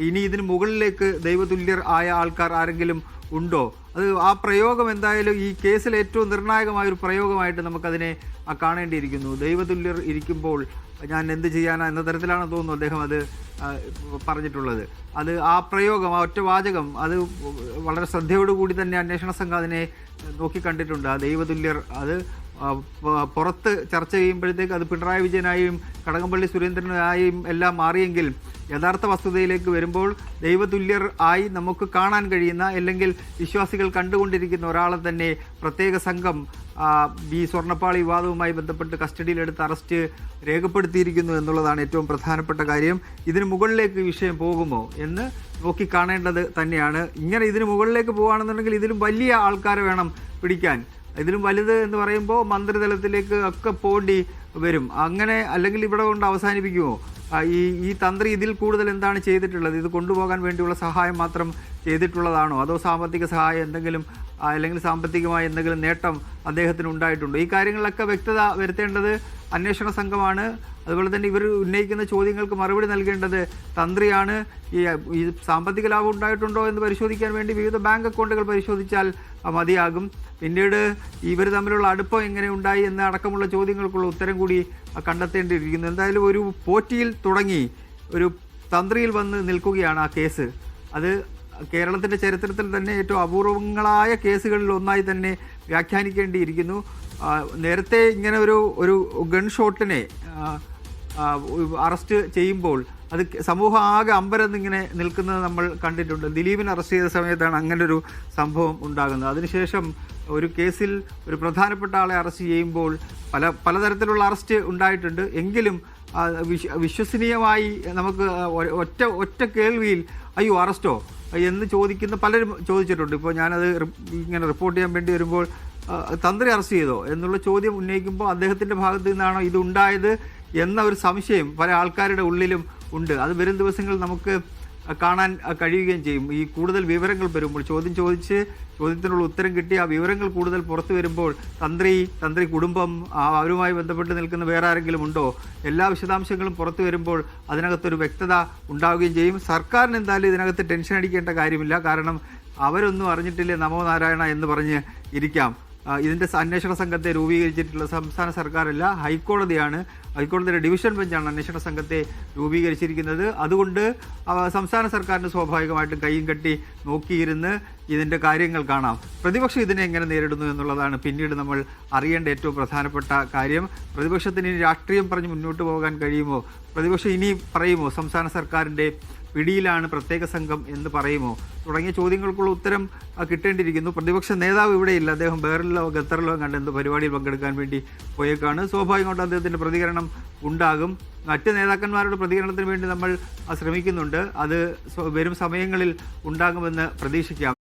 ഇനി ഇതിന് മുകളിലേക്ക് ദൈവതുല്യർ ആയ ആൾക്കാർ ആരെങ്കിലും ഉണ്ടോ? അത് ആ പ്രയോഗം എന്തായാലും ഈ കേസിൽ ഏറ്റവും നിർണായകമായൊരു പ്രയോഗമായിട്ട് നമുക്കതിനെ കാണേണ്ടിയിരിക്കുന്നു. ദൈവതുല്യർ ഇരിക്കുമ്പോൾ ഞാൻ എന്ത് ചെയ്യാനാ എന്ന തരത്തിലാണെന്ന് തോന്നുന്നു അദ്ദേഹം അത് പറഞ്ഞിട്ടുള്ളത്. അത് ആ പ്രയോഗം, ആ ഒറ്റ വാചകം, അത് വളരെ ശ്രദ്ധയോടുകൂടി തന്നെ അന്വേഷണ സംഘം അതിനെ നോക്കിക്കണ്ടിട്ടുണ്ട്. ആ ദൈവതുല്യർ അത് പുറത്ത് ചർച്ച ചെയ്യുമ്പോഴത്തേക്ക് അത് പിണറായി വിജയനായും കടകംപള്ളി സുരേന്ദ്രനായും എല്ലാം മാറിയെങ്കിൽ യഥാർത്ഥ വസ്തുതയിലേക്ക് വരുമ്പോൾ ദൈവതുല്യർ ആയി നമുക്ക് കാണാൻ കഴിയുന്ന, അല്ലെങ്കിൽ വിശ്വാസികൾ കണ്ടുകൊണ്ടിരിക്കുന്ന ഒരാളെ തന്നെ പ്രത്യേക സംഘം ഈ സ്വർണ്ണപ്പാളി വിവാദവുമായി ബന്ധപ്പെട്ട് കസ്റ്റഡിയിലെടുത്ത് അറസ്റ്റ് രേഖപ്പെടുത്തിയിരിക്കുന്നു എന്നുള്ളതാണ് ഏറ്റവും പ്രധാനപ്പെട്ട കാര്യം. ഇതിന് മുകളിലേക്ക് വിഷയം പോകുമോ എന്ന് നോക്കിക്കാണേണ്ടത് തന്നെയാണ്. ഇങ്ങനെ ഇതിന് മുകളിലേക്ക് പോകുകയാണെന്നുണ്ടെങ്കിൽ ഇതിലും വലിയ ആൾക്കാരെ വേണം പിടിക്കാൻ. ഇതിലും വലുത് എന്ന് പറയുമ്പോൾ മന്ത്രിതലത്തിലേക്ക് ഒക്കെ പോണ്ടി വരും. അങ്ങനെ അല്ലെങ്കിൽ ഇവിടെ കൊണ്ട് അവസാനിപ്പിക്കുമോ? ഈ തന്ത്രി ഇതിൽ കൂടുതൽ എന്താണ് ചെയ്തിട്ടുള്ളത്? ഇത് കൊണ്ടുപോകാൻ വേണ്ടിയുള്ള സഹായം മാത്രം ചെയ്തിട്ടുള്ളതാണോ? അതോ സാമ്പത്തിക സഹായം എന്തെങ്കിലും, അല്ലെങ്കിൽ സാമ്പത്തികമായ എന്തെങ്കിലും നേട്ടം അദ്ദേഹത്തിന് ഉണ്ടായിട്ടുണ്ടോ? ഈ കാര്യങ്ങളിലൊക്കെ വ്യക്തത വരുത്തേണ്ടത് അന്വേഷണ സംഘമാണ്. അതുപോലെ തന്നെ ഇവർ ഉന്നയിക്കുന്ന ചോദ്യങ്ങൾക്ക് മറുപടി നൽകേണ്ടത് തന്ത്രിയാണ്. ഈ സാമ്പത്തിക ലാഭം ഉണ്ടായിട്ടുണ്ടോ എന്ന് പരിശോധിക്കാൻ വേണ്ടി വിവിധ ബാങ്ക് അക്കൗണ്ടുകൾ പരിശോധിച്ചാൽ മതിയാകും. പിന്നീട് ഇവർ തമ്മിലുള്ള അടുപ്പം എങ്ങനെ ഉണ്ടായി എന്ന അടക്കമുള്ള ചോദ്യങ്ങൾക്കുള്ള ഉത്തരം കൂടി കണ്ടെത്തേണ്ടിയിരിക്കുന്നു. എന്തായാലും ഒരു പോറ്റിയിൽ തുടങ്ങി ഒരു തന്ത്രിയിൽ വന്ന് നിൽക്കുകയാണ് ആ കേസ്. അത് കേരളത്തിൻ്റെ ചരിത്രത്തിൽ തന്നെ ഏറ്റവും അപൂർവങ്ങളായ കേസുകളിൽ ഒന്നായി തന്നെ വ്യാഖ്യാനിക്കേണ്ടിയിരിക്കുന്നു. നേരത്തെ ഇങ്ങനെ ഒരു ഗൺ ഷോട്ടിനെ അറസ്റ്റ് ചെയ്യുമ്പോൾ അത് സമൂഹം ആകെ അമ്പരന്നിങ്ങനെ നിൽക്കുന്നത് നമ്മൾ കണ്ടിട്ടുണ്ട്. ദിലീപിനെ അറസ്റ്റ് ചെയ്ത സമയത്താണ് അങ്ങനൊരു സംഭവം ഉണ്ടാകുന്നത്. അതിനുശേഷം ഒരു കേസിൽ ഒരു പ്രധാനപ്പെട്ട ആളെ അറസ്റ്റ് ചെയ്യുമ്പോൾ പലതരത്തിലുള്ള അറസ്റ്റ് ഉണ്ടായിട്ടുണ്ട്. എങ്കിലും വിശ്വസനീയമായി നമുക്ക് ഒറ്റ കേൾവിയിൽ അയ്യോ അറസ്റ്റോ എന്ന് ചോദിക്കുന്ന പലരും ചോദിച്ചിട്ടുണ്ട്. ഇപ്പോൾ ഞാനത് ഇങ്ങനെ റിപ്പോർട്ട് ചെയ്യാൻ വേണ്ടി വരുമ്പോൾ തന്ത്രി അറസ്റ്റ് ചെയ്തോ എന്നുള്ള ചോദ്യം ഉന്നയിക്കുമ്പോൾ അദ്ദേഹത്തിൻ്റെ ഭാഗത്തു നിന്നാണോ ഇതുണ്ടായത് എന്ന ഒരു സംശയം പല ആൾക്കാരുടെ ഉള്ളിലും ഉണ്ട്. അത് വരും ദിവസങ്ങളിൽ നമുക്ക് കാണാൻ കഴിയുകയും ചെയ്യും. ഈ കൂടുതൽ വിവരങ്ങൾ വരുമ്പോൾ, ചോദ്യത്തിനുള്ള ഉത്തരം കിട്ടി ആ വിവരങ്ങൾ കൂടുതൽ പുറത്തു വരുമ്പോൾ തന്ത്രി കുടുംബം, അവരുമായി ബന്ധപ്പെട്ട് നിൽക്കുന്ന വേറെ ആരെങ്കിലും ഉണ്ടോ, എല്ലാ വിശദാംശങ്ങളും പുറത്തു വരുമ്പോൾ അതിനകത്തൊരു വ്യക്തത ഉണ്ടാവുകയും ചെയ്യും. സർക്കാരിന് എന്തായാലും ഇതിനകത്ത് ടെൻഷൻ അടിക്കേണ്ട കാര്യമില്ല. കാരണം അവരൊന്നും അറിഞ്ഞിട്ടില്ലേ നമോ നാരായണ എന്ന് പറഞ്ഞ് ഇരിക്കാം. ഇതിൻ്റെ അന്വേഷണ സംഘത്തെ രൂപീകരിച്ചിട്ടുള്ള സംസ്ഥാന സർക്കാരല്ല, ഹൈക്കോടതിയാണ്. ഹൈക്കോടതിയുടെ ഡിവിഷൻ ബെഞ്ചാണ് അന്വേഷണ സംഘത്തെ രൂപീകരിച്ചിരിക്കുന്നത്. അതുകൊണ്ട് സംസ്ഥാന സർക്കാരിന് സ്വാഭാവികമായിട്ടും കൈയും കെട്ടി നോക്കിയിരുന്ന് ഇതിൻ്റെ കാര്യങ്ങൾ കാണാം. പ്രതിപക്ഷം ഇതിനെ എങ്ങനെ നേരിടുന്നു എന്നുള്ളതാണ് പിന്നീട് നമ്മൾ അറിയേണ്ട ഏറ്റവും പ്രധാനപ്പെട്ട കാര്യം. പ്രതിപക്ഷത്തിന് ഇനി രാഷ്ട്രീയം പറഞ്ഞ് മുന്നോട്ട് പോകാൻ കഴിയുമോ? പ്രതിപക്ഷം ഇനി പറയുമോ സംസ്ഥാന സർക്കാരിൻ്റെ പിടിയിലാണ് പ്രത്യേക സംഘം എന്ന് പറയുമോ? തുടങ്ങിയ ചോദ്യങ്ങൾക്കുള്ള ഉത്തരം കിട്ടേണ്ടിയിരിക്കുന്നു. പ്രതിപക്ഷ നേതാവ് ഇവിടെയില്ല. അദ്ദേഹം ബഹറിലോ ഖത്തറിലോ കണ്ട് എന്ത് പരിപാടിയിൽ പങ്കെടുക്കാൻ വേണ്ടി പോയേക്കാണ്. സ്വാഭാവികമായിട്ടും അദ്ദേഹത്തിൻ്റെ പ്രതികരണം ഉണ്ടാകും. മറ്റ് നേതാക്കന്മാരുടെ പ്രതികരണത്തിന് വേണ്ടി നമ്മൾ ശ്രമിക്കുന്നുണ്ട്. അത് വരും സമയങ്ങളിൽ ഉണ്ടാകുമെന്ന് പ്രതീക്ഷിക്കാം.